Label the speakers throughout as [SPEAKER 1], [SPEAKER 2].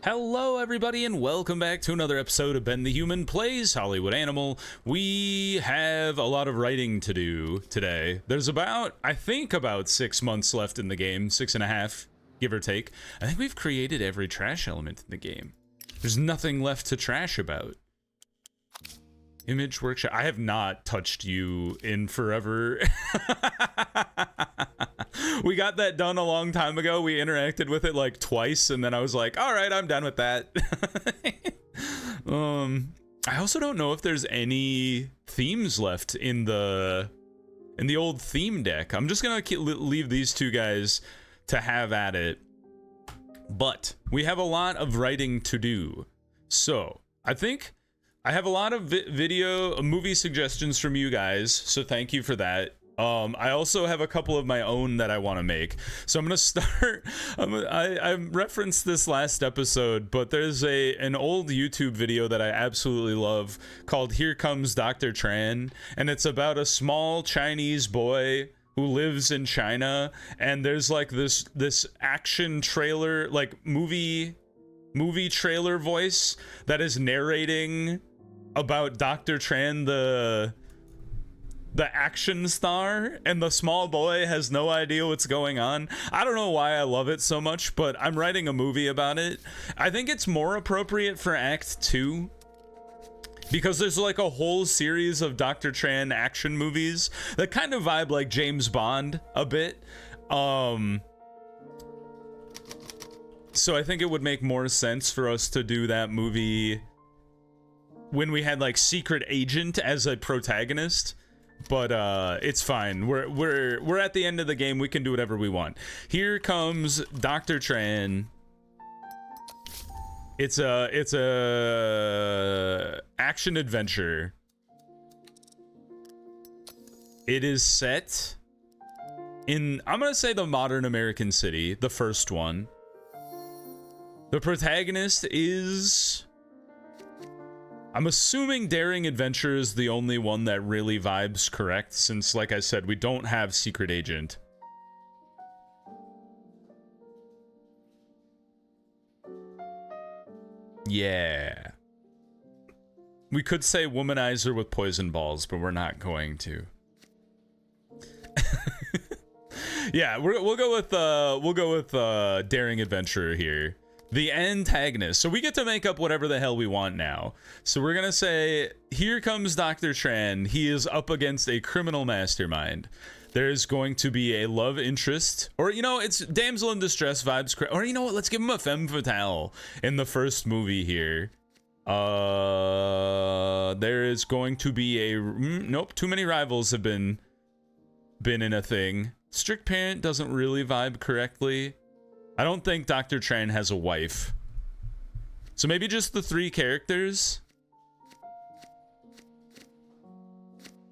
[SPEAKER 1] Hello everybody and welcome back to another episode of Ben the Human Plays Hollywood Animal. We have a lot of writing to do today. There's I think about 6 months left in the game, 6.5, give or take. I think we've created every trash element in the game. There's nothing left to trash about. Image workshop. I have not touched you in forever. We got that done a long time ago. We interacted with it like twice, and then I was like, all right, I'm done with that. I also don't know if there's any themes left in the old theme deck. I'm just gonna leave these two guys to have at it. But we have a lot of writing to do. So I think I have a lot of movie suggestions from you guys, so thank you for that. I also have a couple of my own that I want to make. So I'm going to start, I referenced this last episode, but there's an old YouTube video that I absolutely love called Here Comes Dr. Tran, and it's about a small Chinese boy who lives in China, and there's like this action trailer, like movie trailer voice that is narrating about Dr. Tran, the action star, and the small boy has no idea what's going on. I don't know why I love it so much, but I'm writing a movie about it. I think it's more appropriate for Act 2 because there's like a whole series of Dr. Tran action movies that kind of vibe like James Bond a bit. So I think it would make more sense for us to do that movie when we had like Secret Agent as a protagonist. But it's fine. We're at the end of the game. We can do whatever we want. Here comes Dr. Tran. It's a action adventure. It is set in, I'm gonna say, the modern American city, the first one. The protagonist is, I'm assuming Daring Adventure is the only one that really vibes correct, since, like I said, we don't have Secret Agent. Yeah. We could say Womanizer with poison balls, but we're not going to. Yeah, we'll go with Daring Adventure here. The antagonist. So we get to make up whatever the hell we want now. So we're gonna say, here comes Dr. Tran. He is up against a criminal mastermind. There's going to be a love interest, or, you know, it's damsel in distress vibes. Or, you know what, let's give him a femme fatale in the first movie here. There is going to be a, nope, too many rivals have been in a thing. Strict parent doesn't really vibe correctly. I don't think Dr. Tran has a wife. So maybe just the 3 characters.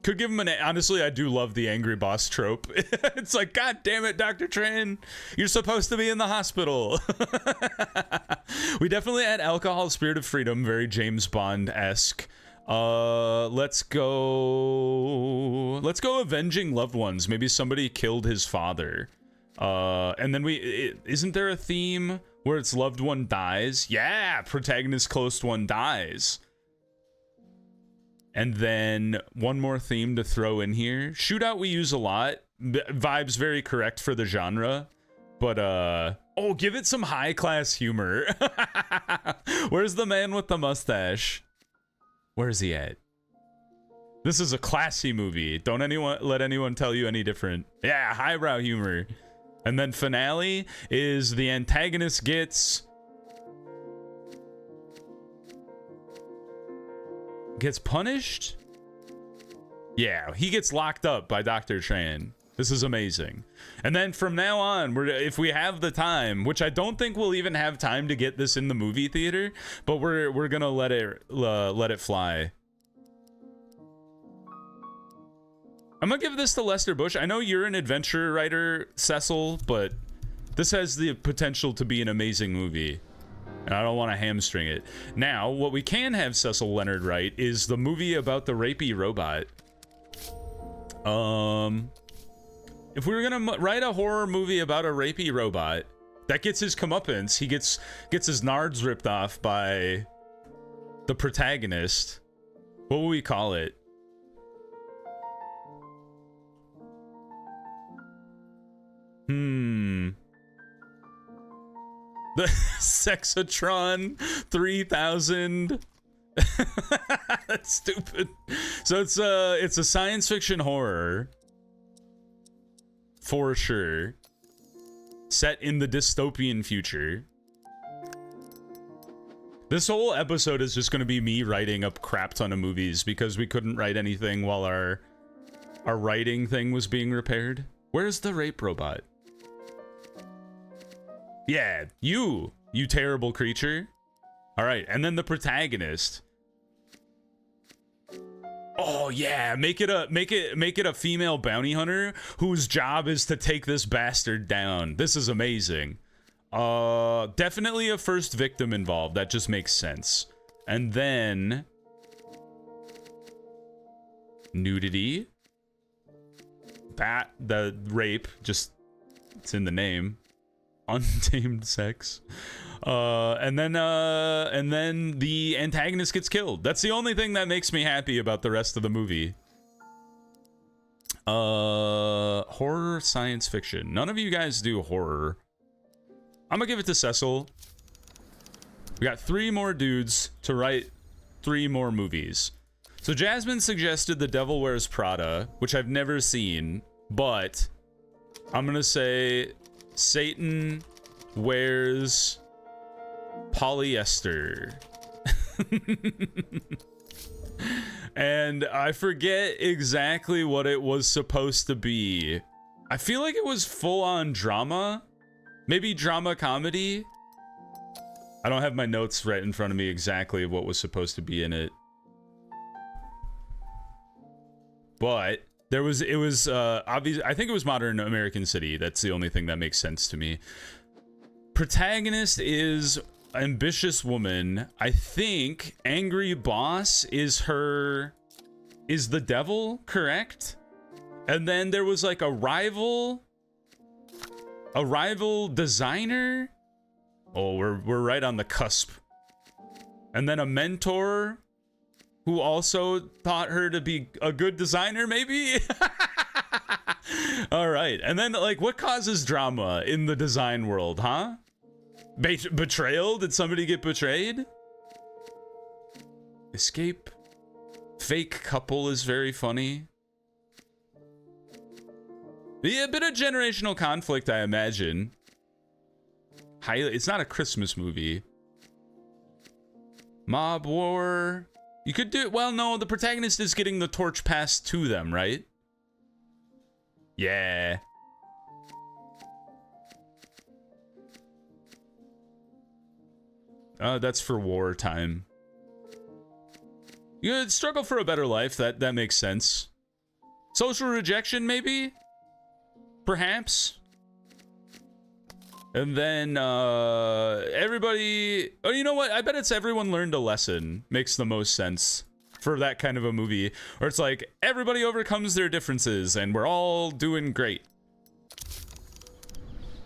[SPEAKER 1] Could give him an, honestly, I do love the angry boss trope. It's like, God damn it, Dr. Tran, you're supposed to be in the hospital. We definitely add alcohol, spirit of freedom, very James Bond-esque. Let's go avenging loved ones. Maybe somebody killed his father. And then isn't there a theme where it's loved one dies? Yeah, protagonist close one dies. And then one more theme to throw in here. Shootout we use a lot. Vibes very correct for the genre. But, oh, give it some high-class humor. Where's the man with the mustache? Where's he at? This is a classy movie. Don't let anyone tell you any different. Yeah, highbrow humor. And then finale is the antagonist gets punished? Yeah, he gets locked up by Dr. Tran. This is amazing. And then from now on, if we have the time, which I don't think we'll even have time to get this in the movie theater, but we're gonna let it fly. I'm gonna give this to Lester Bush. I know you're an adventure writer, Cecil, but this has the potential to be an amazing movie, and I don't want to hamstring it. Now, what we can have Cecil Leonard write is the movie about the rapey robot. If we were gonna write a horror movie about a rapey robot, That gets his comeuppance. He gets his nards ripped off by the protagonist. What would we call it? The Sexatron 3000. That's stupid. So it's a science fiction horror for sure, set in the dystopian future. This whole episode is just going to be me writing a crap ton of movies because we couldn't write anything while our writing thing was being repaired. Where's the rape robot? Yeah, you terrible creature. All right, and then the protagonist. Oh yeah, make it a female bounty hunter whose job is to take this bastard down. This is amazing. Definitely a first victim involved. That just makes sense. And then nudity. The rape, just it's in the name. Untamed sex. And then the antagonist gets killed. That's the only thing that makes me happy about the rest of the movie. Horror, science fiction. None of you guys do horror. I'm gonna give it to Cecil. We got 3 more dudes to write 3 more movies. So Jasmine suggested The Devil Wears Prada, which I've never seen, but I'm gonna say Satan wears polyester. And I forget exactly what it was supposed to be. I feel like it was full-on drama. Maybe drama comedy. I don't have my notes right in front of me exactly what was supposed to be in it. But it was obvious. I think it was Modern American City. That's the only thing that makes sense to me. Protagonist is ambitious woman. I think angry boss is the devil, correct? And then there was like a rival designer. Oh, we're right on the cusp. And then a mentor who also taught her to be a good designer, maybe? All right. And then, like, what causes drama in the design world, huh? Betrayal? Did somebody get betrayed? Escape. Fake couple is very funny. Yeah, a bit of generational conflict, I imagine. It's not a Christmas movie. Mob war. You could do it. Well, no, the protagonist is getting the torch passed to them, right? Yeah. That's for wartime. You could struggle for a better life. That makes sense. Social rejection, maybe? Perhaps? And then, everybody... Oh, you know what? I bet it's everyone learned a lesson. Makes the most sense for that kind of a movie. Or it's like, everybody overcomes their differences, and we're all doing great.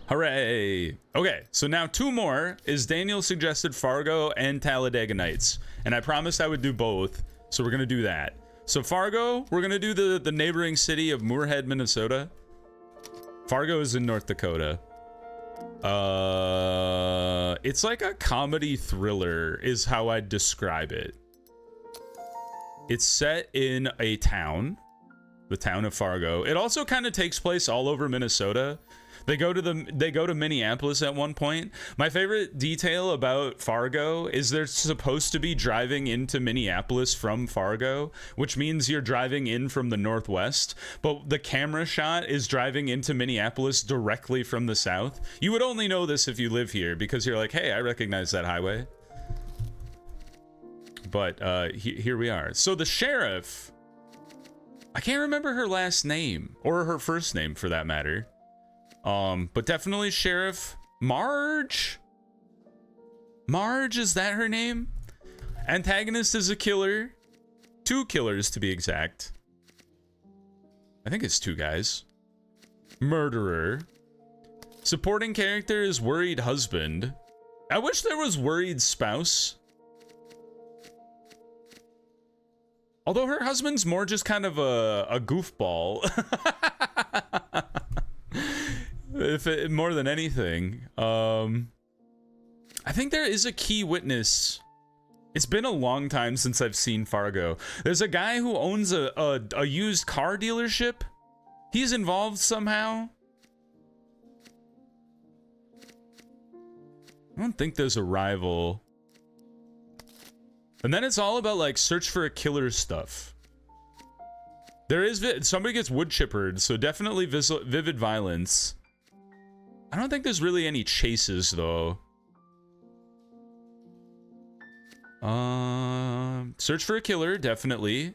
[SPEAKER 1] Hooray! Okay, so now 2 more is Daniel suggested Fargo and Talladega Nights. And I promised I would do both, so we're gonna do that. So Fargo, we're gonna do the neighboring city of Moorhead, Minnesota. Fargo is in North Dakota. It's like a comedy thriller is how I'd describe it. It's set in a town, the town of Fargo. It also kind of takes place all over Minnesota. They go to Minneapolis at one point. My favorite detail about Fargo is they're supposed to be driving into Minneapolis from Fargo, which means you're driving in from the northwest, but the camera shot is driving into Minneapolis directly from the south. You would only know this if you live here because you're like, hey, I recognize that highway. But here we are. So the sheriff, I can't remember her last name or her first name for that matter. But definitely Sheriff Marge. Marge, is that her name? Antagonist is a killer. 2 killers to be exact. I think it's 2 guys. Murderer. Supporting character is worried husband. I wish there was worried spouse. Although her husband's more just kind of a goofball. If it, more than anything. I think there is a key witness. It's been a long time since I've seen Fargo. There's a guy who owns a used car dealership. He's involved somehow. I don't think there's a rival. And then it's all about like search for a killer stuff. There is somebody gets wood chippered, so definitely vivid violence. I don't think there's really any chases though. Search for a killer, definitely.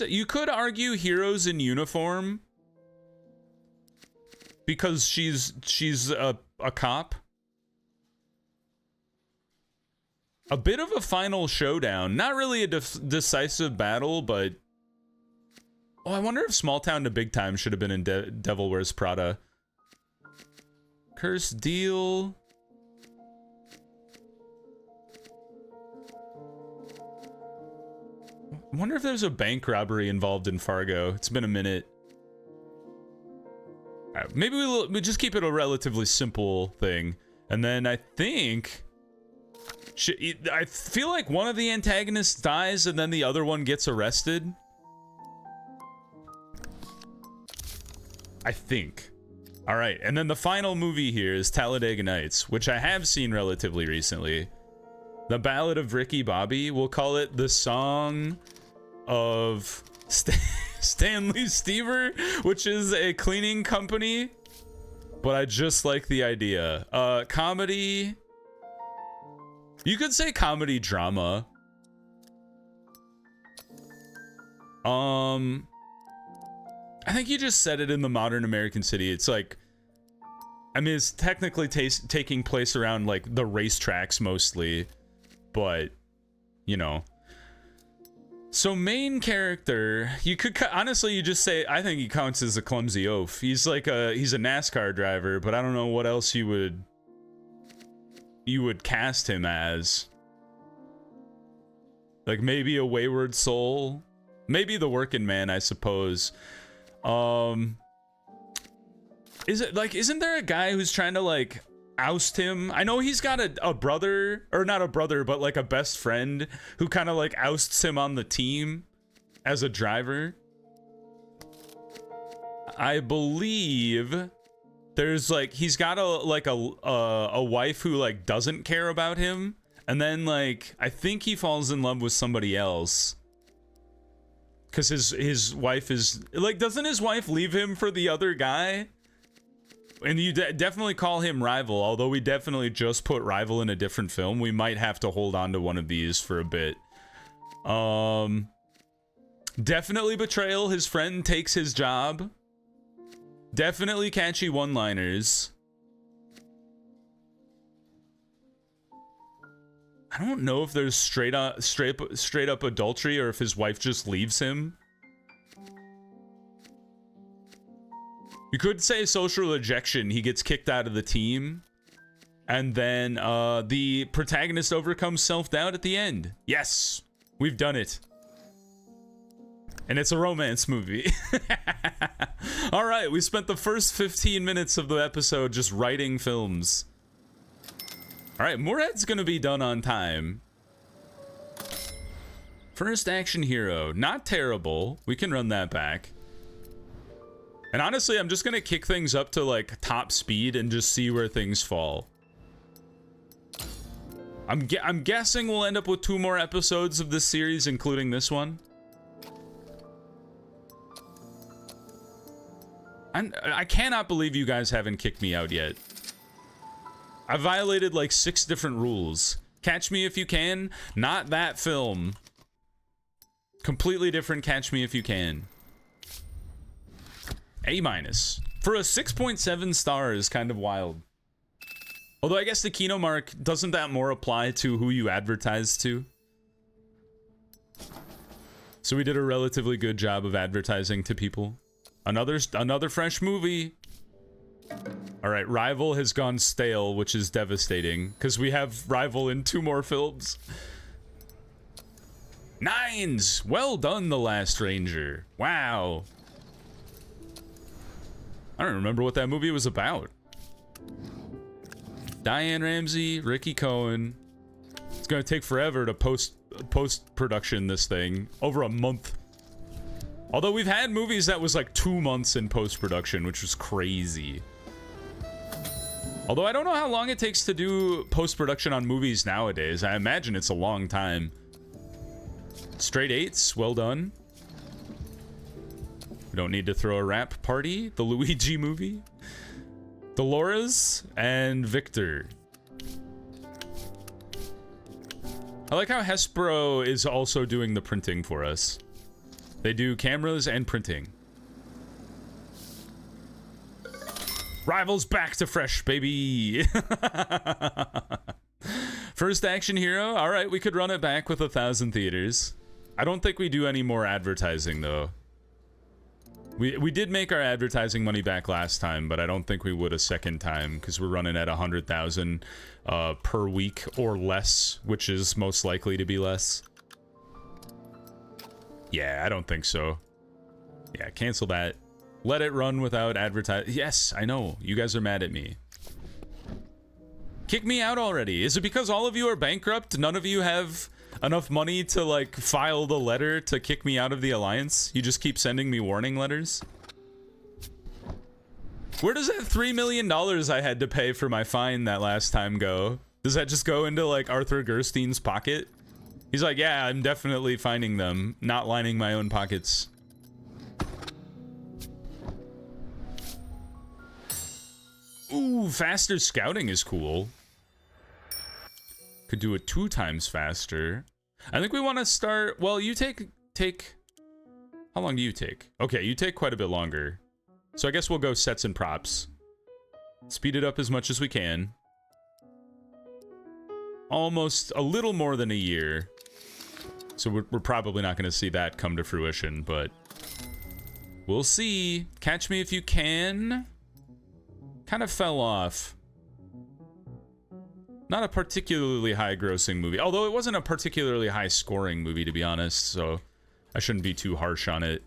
[SPEAKER 1] You could argue heroes in uniform because she's a cop. A bit of a final showdown, not really a decisive battle, but oh, I wonder if Small Town to Big Time should have been in Devil Wears Prada. Curse deal. I wonder if there's a bank robbery involved in Fargo. It's been a minute. Maybe we'll just keep it a relatively simple thing. And then I think... I feel like one of the antagonists dies and then the other one gets arrested. I think. Alright, and then the final movie here is Talladega Nights, which I have seen relatively recently. The Ballad of Ricky Bobby. We'll call it the Song of Stanley Stever, which is a cleaning company. But I just like the idea. Comedy. You could say comedy drama. I think you just said it in the modern American city. It's like, I mean, it's technically taking place around like the racetracks mostly, but you know. So main character, you could honestly, you just say, I think he counts as a clumsy oaf. He's like he's a NASCAR driver, but I don't know what else you would cast him as. Like maybe a wayward soul, maybe the working man, I suppose. Is it like, isn't there a guy who's trying to like oust him? I know he's got a brother, or not a brother, but like a best friend who kind of like ousts him on the team as a driver. I believe there's like, he's got a wife who like doesn't care about him, and then like I think he falls in love with somebody else. Because his wife is like, doesn't his wife leave him for the other guy? And you definitely call him rival, although we definitely just put rival in a different film. We might have to hold on to one of these for a bit. Definitely betrayal. His friend takes his job. Definitely catchy one-liners. I don't know if there's straight up adultery or if his wife just leaves him. You could say social ejection. He gets kicked out of the team. And then the protagonist overcomes self-doubt at the end. Yes, we've done it. And it's a romance movie. All right, we spent the first 15 minutes of the episode just writing films. All right, Moorhead's gonna be done on time. First action hero, not terrible. We can run that back. And honestly, I'm just gonna kick things up to like top speed and just see where things fall. I'm guessing we'll end up with 2 more episodes of this series, including this one. I cannot believe you guys haven't kicked me out yet. I violated like 6 different rules. Catch Me If You Can, not that film. Completely different Catch Me If You Can. A- for a 6.7 star is kind of wild. Although I guess the Kino mark, doesn't that more apply to who you advertise to? So we did a relatively good job of advertising to people. Another fresh movie. All right, Rival has gone stale, which is devastating because we have Rival in 2 more films. 9s! Well done, The Last Ranger. Wow. I don't remember what that movie was about. Diane Ramsey, Ricky Cohen. It's gonna take forever to post-production this thing. Over a month. Although we've had movies that was like 2 months in post-production, which was crazy. Although I don't know how long it takes to do post-production on movies nowadays. I imagine it's a long time. Straight 8s, well done. We don't need to throw a rap party. The Luigi movie. Dolores and Victor. I like how Hespero is also doing the printing for us. They do cameras and printing. Rivals back to fresh, baby. First action hero. All right, we could run it back with 1,000 theaters. I don't think we do any more advertising though. We did make our advertising money back last time, but I don't think we would a second time because we're running at 100,000 per week or less, which is most likely to be less. Yeah, I don't think so. Yeah, cancel that. Let it run without advertising. Yes, I know. You guys are mad at me. Kick me out already. Is it because all of you are bankrupt? None of you have enough money to, like, file the letter to kick me out of the alliance? You just keep sending me warning letters? Where does that $3 million I had to pay for my fine that last time go? Does that just go into, like, Arthur Gerstein's pocket? He's like, yeah, I'm definitely finding them, not lining my own pockets. Ooh, faster scouting is cool. Could do it 2 times faster. I think we want to start... Well, you take... How long do you take? Okay, you take quite a bit longer. So I guess we'll go sets and props. Speed it up as much as we can. Almost a little more than a year. So we're probably not going to see that come to fruition, but... We'll see. Catch Me If You Can. Kind of fell off. Not a particularly high-grossing movie. Although it wasn't a particularly high-scoring movie, to be honest, so I shouldn't be too harsh on it.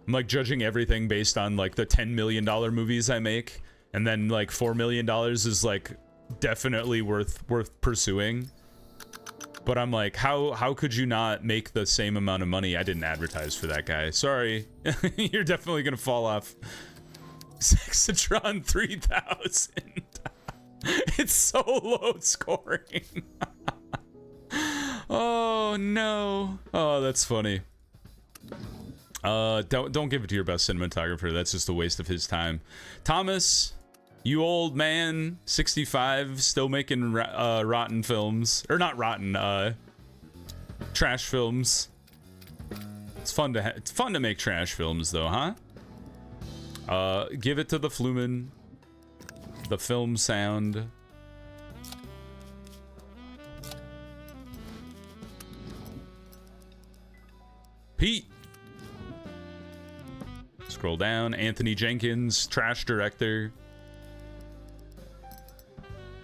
[SPEAKER 1] I'm, like, judging everything based on, like, the $10 million movies I make, and then, like, $4 million is, like, definitely worth pursuing. But I'm like, how could you not make the same amount of money? I didn't advertise for that guy. Sorry. You're definitely gonna fall off. Sexatron 3000. It's so low scoring. Oh no. Oh, that's funny. Don't give it to your best cinematographer. That's just a waste of his time. Thomas, you old man, 65, still making rotten films, or not rotten, trash films. It's fun to make trash films though, huh? Give it to the Flumen. The film sound. Pete. Scroll down. Anthony Jenkins, trash director.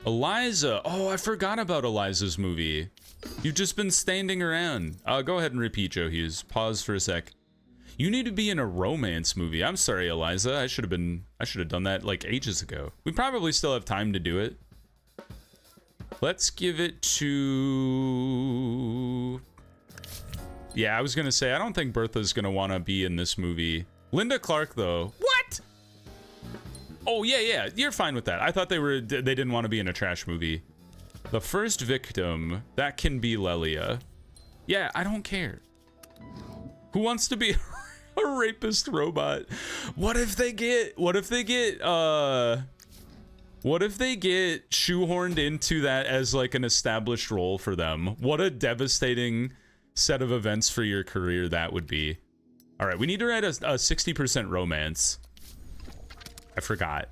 [SPEAKER 1] Eliza. Oh, I forgot about Eliza's movie. You've just been standing around. Go ahead and repeat, Joe Hughes. Pause for a sec. You need to be in a romance movie. I'm sorry, Eliza. I should have done that like ages ago. We probably still have time to do it. Let's give it to... Yeah, I was gonna say, I don't think Bertha's gonna want to be in this movie. Linda Clark, though. What? Oh, yeah. You're fine with that. I thought they didn't want to be in a trash movie. The First Victim, that can be Lelia. Yeah, I don't care. Who wants to be a rapist robot? What if they get shoehorned into that as like an established role for them? What a devastating set of events for your career that would be. All right, we need to write a 60% romance. I forgot.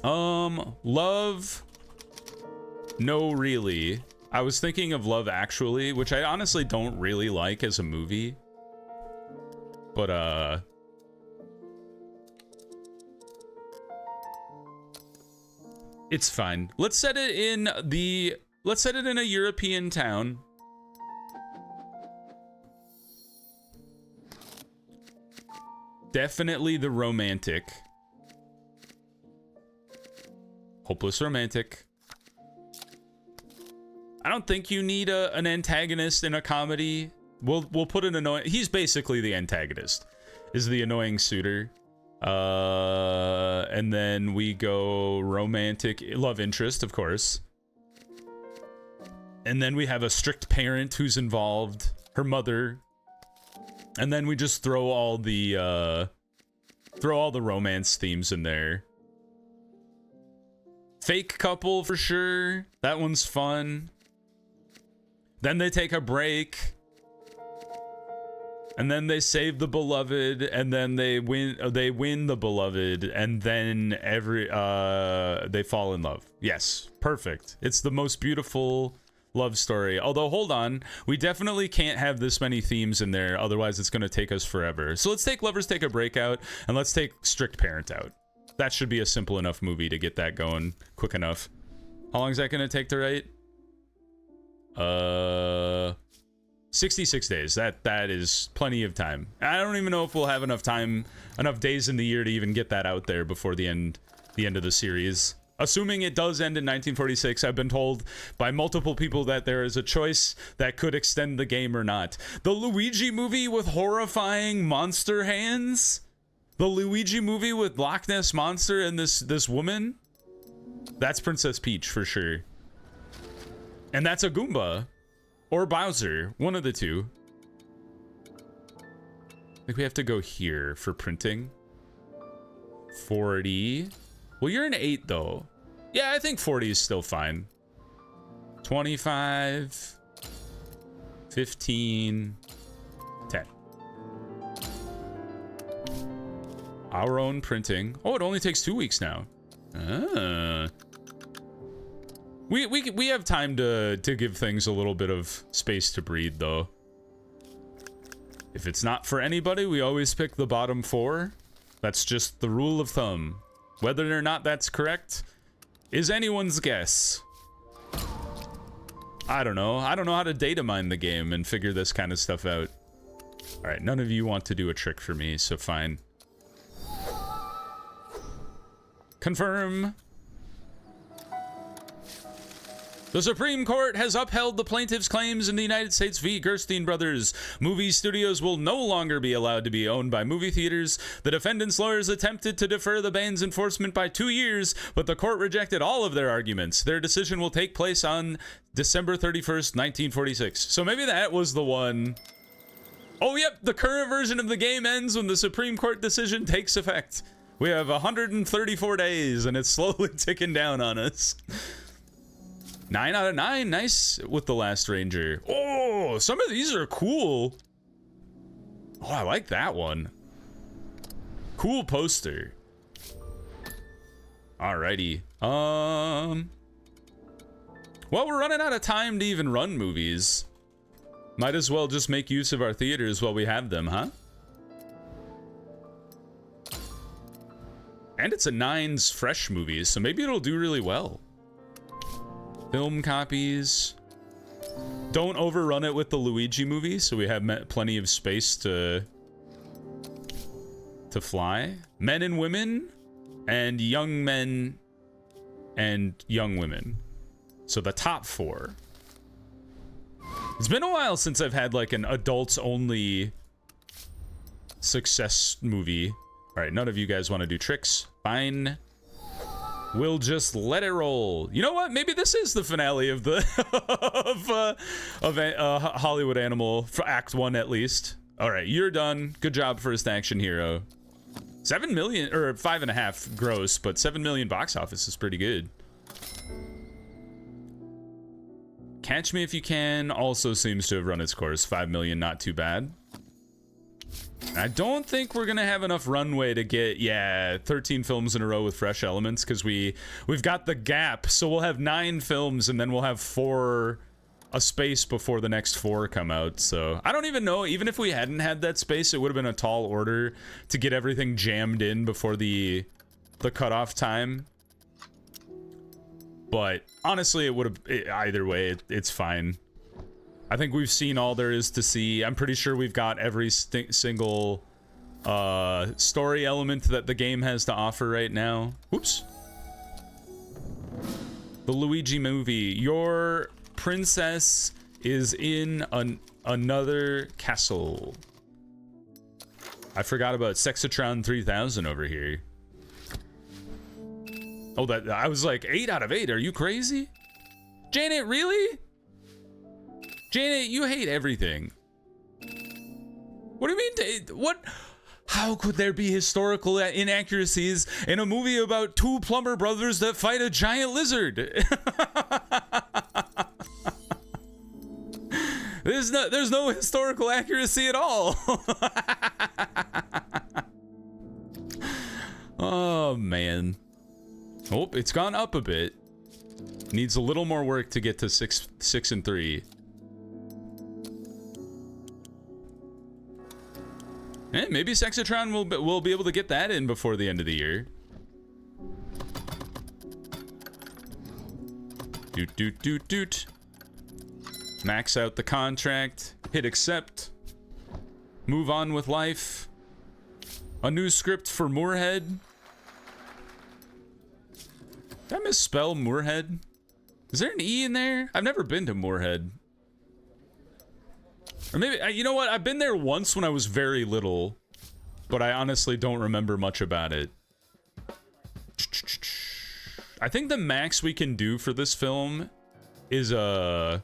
[SPEAKER 1] Love. No, really. I was thinking of Love Actually, which I honestly don't really like as a movie. But, it's fine. Let's set it in a European town. Definitely the romantic. Hopeless romantic. I don't think you need an antagonist in a comedy. We'll put an annoying... He's basically the antagonist. Is the annoying suitor. And then we go romantic love interest, of course. And then we have a strict parent who's involved. Her mother. And then we just throw all the romance themes in there. Fake couple for sure. That one's fun. Then they take a break. And then they save the beloved, and then they win the beloved, and then they fall in love. Yes, perfect. It's the most beautiful love story. Although, hold on, we definitely can't have this many themes in there, otherwise it's going to take us forever. So let's take Lovers Take a Break out, and let's take Strict Parent out. That should be a simple enough movie to get that going quick enough. How long is that going to take to write? 66 days. That is plenty of time. I don't even know if we'll have enough days in the year to even get that out there before the end of the series. Assuming it does end in 1946, I've been told by multiple people that there is a choice that could extend the game or not. The Luigi movie with horrifying monster hands? The Luigi movie with Loch Ness Monster and this woman? That's Princess Peach for sure. And that's a Goomba. Or Bowser. One of the two. I think we have to go here for printing. 40. Well, you're an 8 though. Yeah, I think 40 is still fine. 25. 15. 10. Our own printing. Oh, it only takes 2 weeks now. Ah. We have time to give things a little bit of space to breathe, though. If it's not for anybody, we always pick the bottom 4. That's just the rule of thumb. Whether or not that's correct is anyone's guess. I don't know. I don't know how to data mine the game and figure this kind of stuff out. All right, none of you want to do a trick for me, so fine. Confirm. The Supreme Court has upheld the plaintiff's claims in the United States v. Gerstein Brothers. Movie studios will no longer be allowed to be owned by movie theaters. The defendants' lawyers attempted to defer the ban's enforcement by 2 years, but the court rejected all of their arguments. Their decision will take place on December 31st, 1946. So maybe that was the one. Oh, yep, the current version of the game ends when the Supreme Court decision takes effect. We have 134 days, and it's slowly ticking down on us. 9 out of 9, nice with the Last Ranger. Oh, some of these are cool. Oh, I like that one. Cool poster. Alrighty. Well, we're running out of time to even run movies. Might as well just make use of our theaters while we have them, huh? And it's a 9's fresh movie, so maybe it'll do really well. Film copies. Don't overrun it with the Luigi movie, so we have plenty of space to fly. Men and women, and young men and young women. So the top 4. It's been a while since I've had like an adults only success movie. All right, none of you guys want to do tricks. Fine. We'll just let it roll. You know what? Maybe this is the finale of the Hollywood Animal for Act 1 at least. All right, you're done. Good job, First Action Hero. 7 million or 5.5 gross, but 7 million box office is pretty good. Catch Me If You Can also seems to have run its course. 5 million, not too bad. I don't think we're gonna have enough runway to get 13 films in a row with fresh elements, because we've got the gap, so we'll have 9 films and then we'll have 4 a space before the next 4 come out. So I don't even know, even if we hadn't had that space, it would have been a tall order to get everything jammed in before the cutoff time. But honestly, it would have, either way, it's fine. I think we've seen all there is to see. I'm pretty sure we've got every single story element that the game has to offer right now. Whoops. The Luigi movie. Your princess is in another castle. I forgot about Sexatron 3000 over here. Oh, that I was like 8 out of 8. Are you crazy? Janet, really? Janet, you hate everything. What do you mean? What? How could there be historical inaccuracies in a movie about 2 plumber brothers that fight a giant lizard? There's no historical accuracy at all. Oh, man. Oh, it's gone up a bit. Needs a little more work to get to 6 and 3. Maybe Sexatron will be able to get that in before the end of the year. Doot doot doot doot. Max out the contract. Hit accept. Move on with life. A new script for Moorhead. Did I misspell Moorhead? Is there an E in there? I've never been to Moorhead. Or maybe, you know what? I've been there once when I was very little, but I honestly don't remember much about it. I think the max we can do for this film is a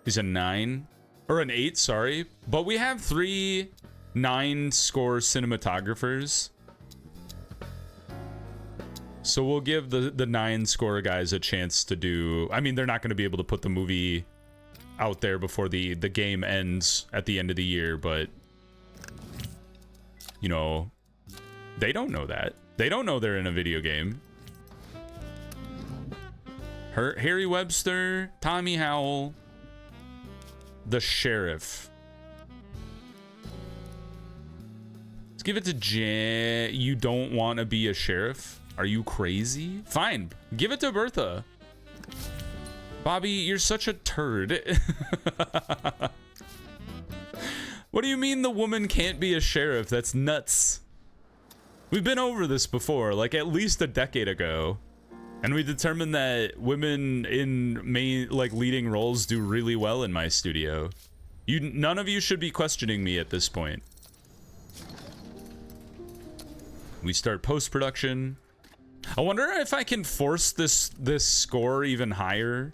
[SPEAKER 1] 9 or an 8, sorry. But we have 3 9-score cinematographers. So we'll give the 9-score guys a chance to do, I mean, they're not going to be able to put the movie out there before the game ends at the end of the year, but you know, they don't know that. They don't know they're in a video game. Harry Webster, Tommy Howell, the sheriff. Let's give it to Jan. You don't want to be a sheriff? Are you crazy? Fine, give it to Bertha. Bobby, you're such a turd. What do you mean the woman can't be a sheriff? That's nuts. We've been over this before, like at least a decade ago. And we determined that women in main, like leading roles do really well in my studio. None of you should be questioning me at this point. We start post-production. I wonder if I can force this score even higher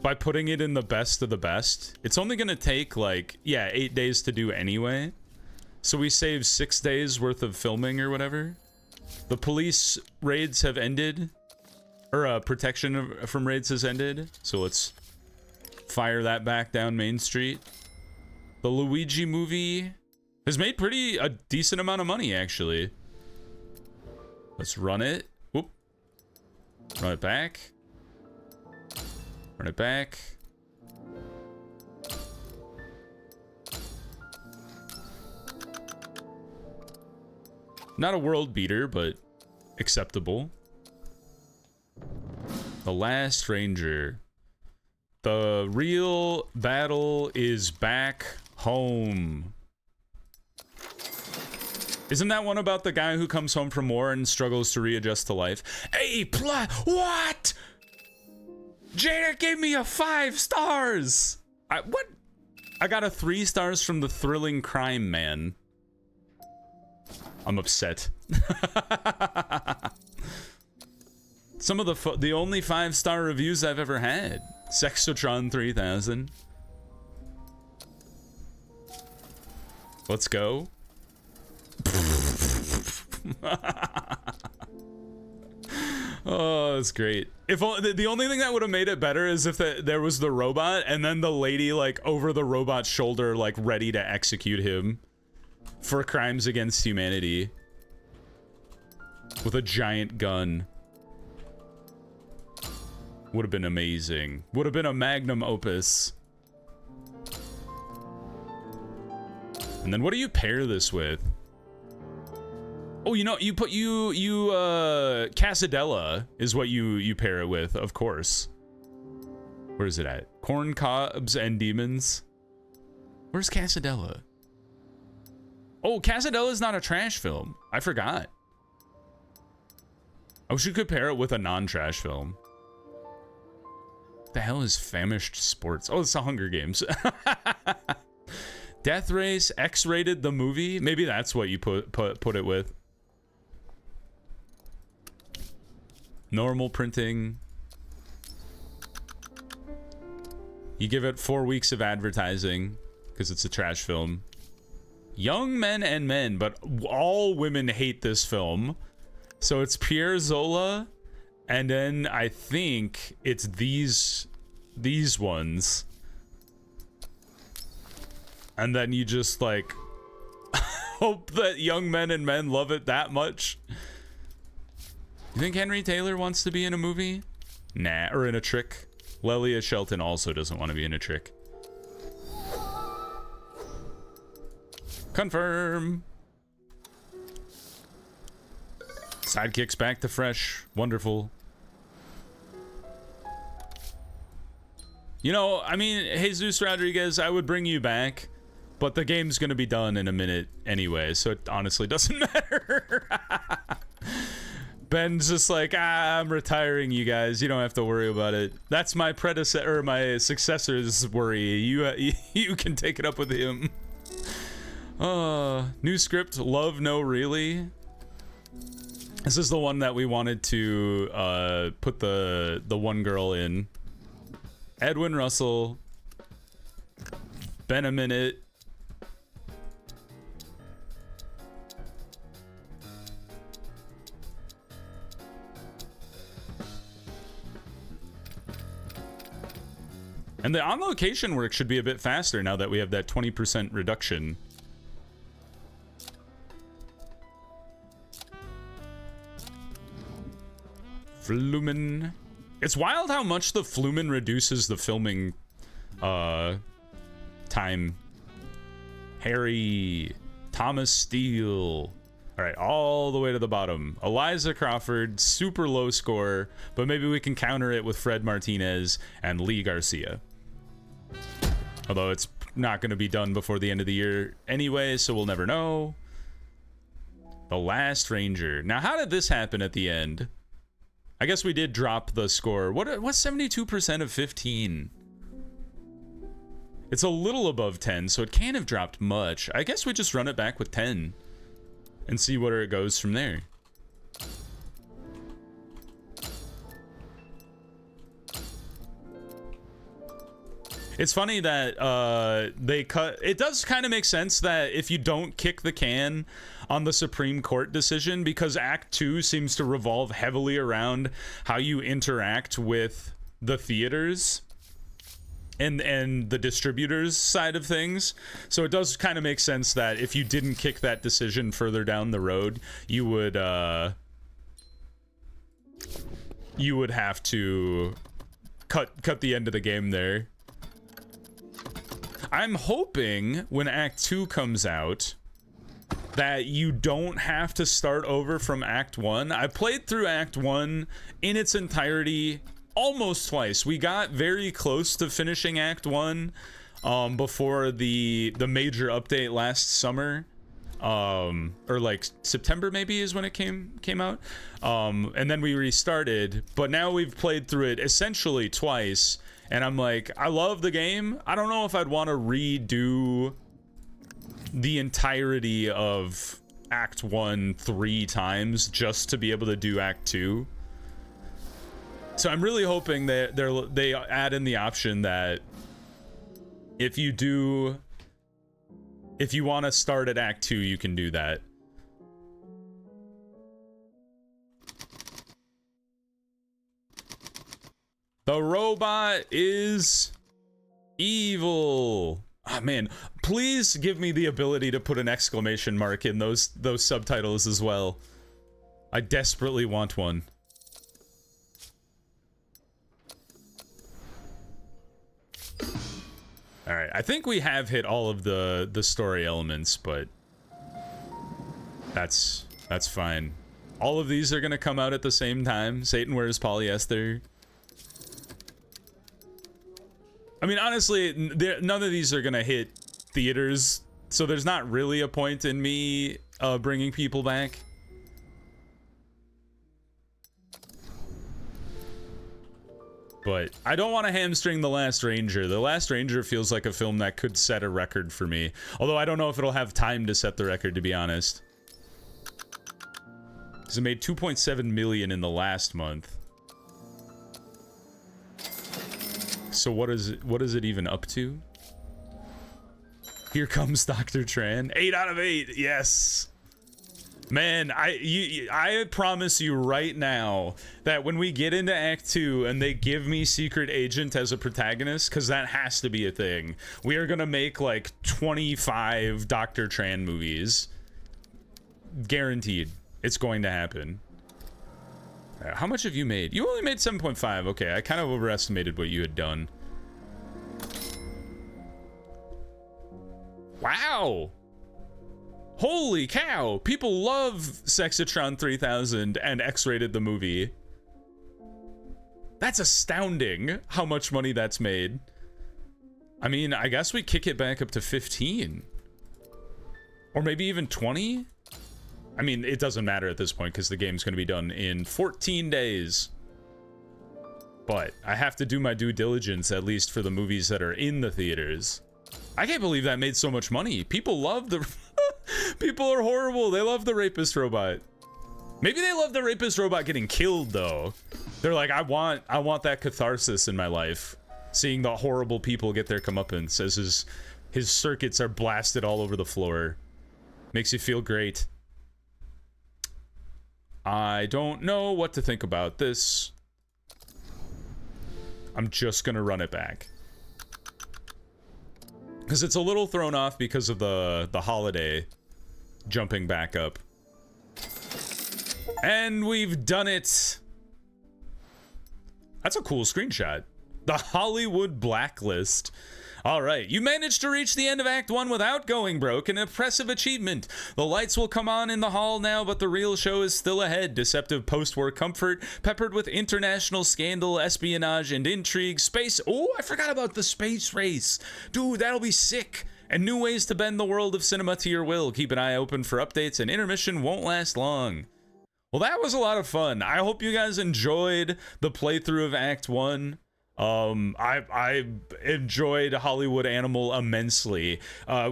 [SPEAKER 1] by putting it in the best of the best. It's only gonna take like, 8 days to do anyway. So we save 6 days worth of filming or whatever. The police raids have ended. Or protection from raids has ended. So let's fire that back down Main Street. The Luigi movie has made a decent amount of money, actually. Let's run it. Whoop. Run it back. Run it back. Not a world beater, but acceptable. The Last Ranger. The real battle is back home. Isn't that one about the guy who comes home from war and struggles to readjust to life? What? Jada gave me a 5 stars. What? I got a 3 stars from the Thrilling Crime Man. I'm upset. Some of the only 5-star reviews I've ever had. Sexatron 3000. Let's go. Oh, that's great. If the only thing that would have made it better is if there was the robot and then the lady like over the robot's shoulder, like ready to execute him. for crimes against humanity with a giant gun. Would have been amazing. Would have been a magnum opus. And then what do you pair this with? Oh, you know, you put Casadella is what you pair it with, of course. Where is it at? Corn cobs and demons. Where's Casadella? Oh, Casadella is not a trash film. I forgot. I wish you could pair it with a non-trash film. The hell is Famished Sports? Oh, it's the Hunger Games. Death Race, X-rated the movie. Maybe that's what you put it with. Normal printing. You give it 4 weeks of advertising because it's a trash film. Young Men and Men, but all women hate this film. So it's Pierre Zola, and then I think it's these ones. And then you just like hope that Young Men and Men love it that much. You think Henry Taylor wants to be in a movie? Nah, or in a trick. Lelia Shelton also doesn't want to be in a trick. Confirm. Sidekicks back to fresh. Wonderful. You know, I mean, Jesus Rodriguez, I would bring you back, but the game's gonna be done in a minute anyway, so it honestly doesn't matter. Ben's just like, I'm retiring, you guys. You don't have to worry about it. That's my predecessor, or my successor's worry. You can take it up with him. New script, Love No Really. This is the one that we wanted to put the one girl in. Edwin Russell. Been a minute. And the on-location work should be a bit faster now that we have that 20% reduction. Flumen. It's wild how much the Flumen reduces the filming time. Harry. Thomas Steele. All right, all the way to the bottom. Eliza Crawford, super low score, but maybe we can counter it with Fred Martinez and Lee Garcia. Although it's not going to be done before the end of the year anyway, so we'll never know. The Last Ranger. Now, how did this happen at the end? I guess we did drop the score. What's 72% of 15? It's a little above 10, so it can't have dropped much. I guess we just run it back with 10 and see where it goes from there. It's funny that they cut. It does kind of make sense that if you don't kick the can on the Supreme Court decision, because Act 2 seems to revolve heavily around how you interact with the theaters and the distributors side of things. So it does kind of make sense that if you didn't kick that decision further down the road, you would have to cut the end of the game there. I'm hoping when Act 2 comes out that you don't have to start over from Act 1. I played through Act 1 in its entirety almost twice. We got very close to finishing Act 1 before the major update last summer. Or like September maybe is when it came out. And then we restarted, but now we've played through it essentially twice. And I'm like, I love the game. I don't know if I'd want to redo the entirety of Act 1 3 times just to be able to do Act 2. So I'm really hoping that they add in the option that if you want to start at Act 2, you can do that. The robot is evil. Ah, man, please give me the ability to put an exclamation mark in those subtitles as well. I desperately want one. All right, I think we have hit all of the story elements, but that's fine. All of these are gonna come out at the same time. Satan wears polyester. I mean, honestly, none of these are gonna hit theaters, so there's not really a point in me bringing people back. But I don't want to hamstring The Last Ranger. The Last Ranger feels like a film that could set a record for me. Although I don't know if it'll have time to set the record, to be honest. Because it made 2.7 million in the last month. So what is it even up to? Here comes Dr. Tran. 8 out of 8. Yes. Man, I promise you right now that when we get into Act 2 and they give me Secret Agent as a protagonist, because that has to be a thing, we are going to make like 25 Dr. Tran movies. Guaranteed. It's going to happen. How much have you made? You only made 7.5. Okay, I kind of overestimated what you had done. Wow. Holy cow! People love Sexatron 3000 and X-rated the movie. That's astounding how much money that's made. I mean, I guess we kick it back up to 15. Or maybe even 20? I mean, it doesn't matter at this point because the game's going to be done in 14 days. But I have to do my due diligence, at least for the movies that are in the theaters. I can't believe that made so much money. People love the... People are horrible. They love the rapist robot. Maybe they love the rapist robot getting killed, though. They're like, I want that catharsis in my life. Seeing the horrible people get their comeuppance as his circuits are blasted all over the floor. Makes you feel great. I don't know what to think about this. I'm just gonna run it back. Because it's a little thrown off because of the holiday jumping back up. And we've done it. That's a cool screenshot. The Hollywood Blacklist. All right, you managed to reach the end of Act 1 without going broke, an impressive achievement. The lights will come on in the hall now, but the real show is still ahead. Deceptive post-war comfort, peppered with international scandal, espionage, and intrigue. Space... Oh, I forgot about the space race. Dude, that'll be sick. And new ways to bend the world of cinema to your will. Keep an eye open for updates, and intermission won't last long. Well, that was a lot of fun. I hope you guys enjoyed the playthrough of Act 1. I enjoyed Hollywood Animal immensely.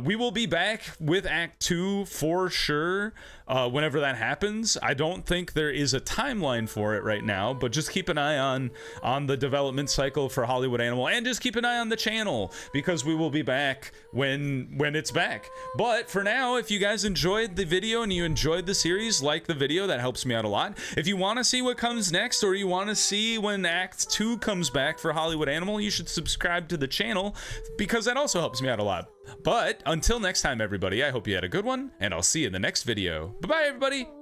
[SPEAKER 1] We will be back with Act 2 for sure, whenever that happens. I don't think there is a timeline for it right now, but just keep an eye on the development cycle for Hollywood Animal, and just keep an eye on the channel, because we will be back when it's back. But for now, if you guys enjoyed the video and you enjoyed the series, like the video, that helps me out a lot. If you want to see what comes next, or you want to see when Act 2 comes back for Hollywood Animal, you should subscribe to the channel, because that also helps me out a lot. But until next time, everybody, I hope you had a good one, and I'll see you in the next video. Bye-bye, everybody!